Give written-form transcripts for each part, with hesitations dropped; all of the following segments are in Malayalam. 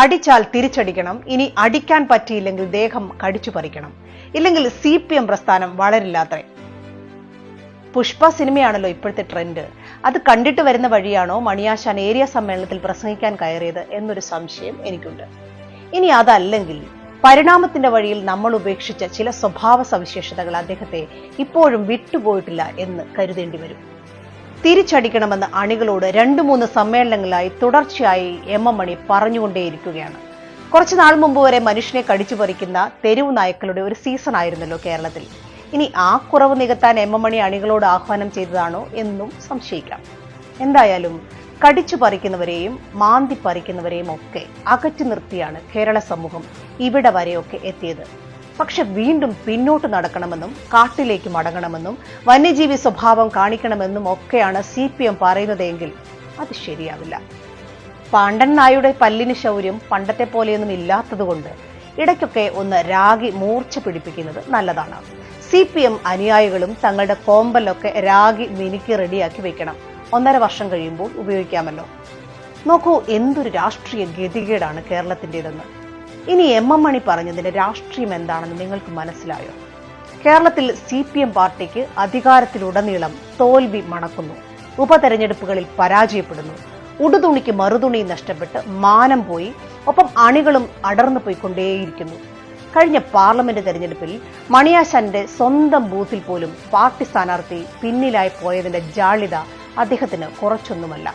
അടിച്ചാൽ തിരിച്ചടിക്കണം, ഇനി അടിക്കാൻ പറ്റിയില്ലെങ്കിൽ ദേഹം കടിച്ചു പറിക്കണം, ഇല്ലെങ്കിൽ CPM പ്രസ്ഥാനം വളരില്ലാത്രേ. പുഷ്പ സിനിമയാണല്ലോ ഇപ്പോഴത്തെ ട്രെൻഡ്. അത് കണ്ടിട്ട് വരുന്ന വഴിയാണോ മണിയാശാൻ ഏരിയ സമ്മേളനത്തിൽ പ്രസംഗിക്കാൻ കയറിയത് എന്നൊരു സംശയം എനിക്കുണ്ട്. ഇനി അതല്ലെങ്കിൽ പരിണാമത്തിന്റെ വഴിയിൽ നമ്മൾ ഉപേക്ഷിച്ച ചില സ്വഭാവ സവിശേഷതകൾ അദ്ദേഹത്തെ ഇപ്പോഴും വിട്ടുപോയിട്ടില്ല എന്ന് കരുതേണ്ടി വരും. തിരിച്ചടിക്കണമെന്ന് അണികളോട് 2-3 സമ്മേളനങ്ങളായി തുടർച്ചയായി MM മണി പറഞ്ഞുകൊണ്ടേയിരിക്കുകയാണ്. കുറച്ചു നാൾ മുമ്പ് വരെ മനുഷ്യനെ കടിച്ചു പറിക്കുന്ന തെരുവ് നായ്ക്കളുടെ ഒരു സീസൺ ആയിരുന്നല്ലോ കേരളത്തിൽ. ഇനി ആ കുറവ് നികത്താൻ MM മണി അണികളോട് ആഹ്വാനം ചെയ്തതാണോ എന്നും സംശയിക്കാം. എന്തായാലും കടിച്ചു പറിക്കുന്നവരെയും മാന്തി പറിക്കുന്നവരെയും ഒക്കെ അകറ്റി നിർത്തിയാണ് കേരള സമൂഹം ഇവിടെ വരെയൊക്കെ എത്തിയത്. പക്ഷെ വീണ്ടും പിന്നോട്ട് നടക്കണമെന്നും കാട്ടിലേക്ക് മടങ്ങണമെന്നും വന്യജീവി സ്വഭാവം കാണിക്കണമെന്നും ഒക്കെയാണ് CPM പറയുന്നതെങ്കിൽ അത് ശരിയാവില്ല. പാണ്ഡൻ നായുടെ പല്ലിന് ശൗര്യം പണ്ടത്തെ പോലെയൊന്നും ഇല്ലാത്തതുകൊണ്ട് ഇടയ്ക്കൊക്കെ ഒന്ന് രാഗി മൂർച്ച പിടിപ്പിക്കുന്നത് നല്ലതാണ്. CPM അനുയായികളും തങ്ങളുടെ കോമ്പലൊക്കെ രാഗി മിനുക്കി റെഡിയാക്കി വെക്കണം. 1.5 വർഷം കഴിയുമ്പോൾ ഉപയോഗിക്കാമല്ലോ. നോക്കൂ, എന്തൊരു രാഷ്ട്രീയ ഗതികേടാണ് കേരളത്തിൻ്റെതെന്ന്. ഇനി MM മണി പറഞ്ഞതിന്റെ രാഷ്ട്രീയം എന്താണെന്ന് നിങ്ങൾക്ക് മനസ്സിലായോ? കേരളത്തിൽ CPM പാർട്ടിക്ക് അധികാരത്തിലുടനീളം തോൽവി മണക്കുന്നു. ഉപതെരഞ്ഞെടുപ്പുകളിൽ പരാജയപ്പെടുന്നു. ഉടുതുണിക്ക് മറുതുണി നഷ്ടപ്പെട്ട് മാനം പോയി. ഒപ്പം അണികളും അടർന്നു പോയിക്കൊണ്ടേയിരിക്കുന്നു. കഴിഞ്ഞ പാർലമെന്റ് തെരഞ്ഞെടുപ്പിൽ മണിയാശാന്റെ സ്വന്തം ബൂത്തിൽ പോലും പാർട്ടി സ്ഥാനാർത്ഥി പിന്നിലായി പോയതിന്റെ ജാള്യത അദ്ദേഹത്തിന് കുറച്ചൊന്നുമല്ല.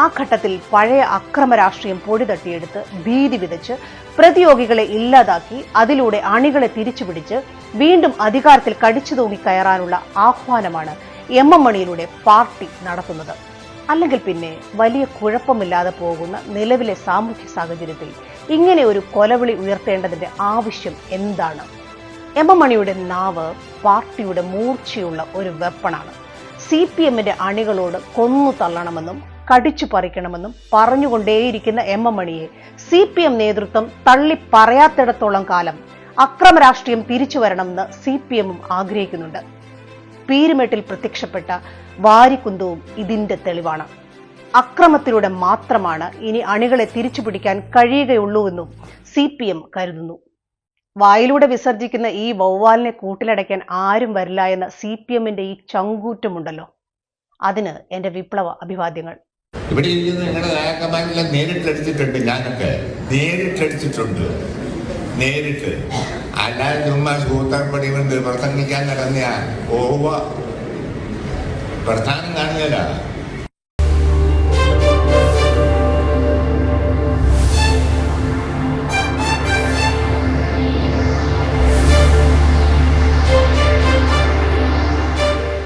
ആ ഘട്ടത്തിൽ പഴയ അക്രമ രാഷ്ട്രീയം പൊടി തട്ടിയെടുത്ത് ഭീതി വിതച്ച് പ്രതിയോഗികളെ ഇല്ലാതാക്കി അതിലൂടെ അണികളെ തിരിച്ചുപിടിച്ച് വീണ്ടും അധികാരത്തിൽ കടിച്ചു തൂങ്ങി കയറാനുള്ള ആഹ്വാനമാണ് MM മണിയിലൂടെ പാർട്ടി നടത്തുന്നത്. അല്ലെങ്കിൽ പിന്നെ വലിയ കുഴപ്പമില്ലാതെ പോകുന്ന നിലവിലെ സാമൂഹ്യ സാഹചര്യത്തിൽ ഇങ്ങനെ ഒരു കൊലവിളി ഉയർത്തേണ്ടതിന്റെ ആവശ്യം എന്താണ്? MM മണിയുടെ നാവ് പാർട്ടിയുടെ മൂർച്ചയുള്ള ഒരു വെപ്പണാണ്. CPMന്റെ അണികളോട് കൊന്നു തള്ളണമെന്നും കടിച്ചു പറിക്കണമെന്നും പറഞ്ഞുകൊണ്ടേയിരിക്കുന്ന MM മണിയെ CPM നേതൃത്വം തള്ളി പറയാത്തിടത്തോളം കാലം അക്രമ രാഷ്ട്രീയം തിരിച്ചു വരണമെന്ന് CPMും ആഗ്രഹിക്കുന്നുണ്ട്. പീരുമേട്ടിൽ പ്രത്യക്ഷപ്പെട്ട വാരിക്കുന്തവും ഇതിന്റെ തെളിവാണ്. അക്രമത്തിലൂടെ മാത്രമാണ് ഇനി അണികളെ തിരിച്ചുപിടിക്കാൻ കഴിയുകയുള്ളൂവെന്നും CPM കരുതുന്നു. വായിലൂടെ വിസർജിക്കുന്ന ഈ വവ്വാലിനെ കൂട്ടിലടയ്ക്കാൻ ആരും വരില്ല എന്ന CPMന്റെ ഈ ചങ്കൂറ്റമുണ്ടല്ലോ, അതിന് എന്റെ വിപ്ലവ അഭിവാദ്യങ്ങൾ. ഇവിടെ ഇരിക്കുന്ന നിങ്ങളുടെ നായകന്മാരെല്ലാം നേരിട്ടടിച്ചിട്ടുണ്ട്. ഞാനൊക്കെ നേരിട്ടടിച്ചിട്ടുണ്ട്. അല്ലാതെ ചുമ്മാ സൂത്രപ്പടി കൊണ്ട് പ്രസംഗിക്കാൻ നടന്ന പ്രസ്ഥാനം കാണുകയില്ല.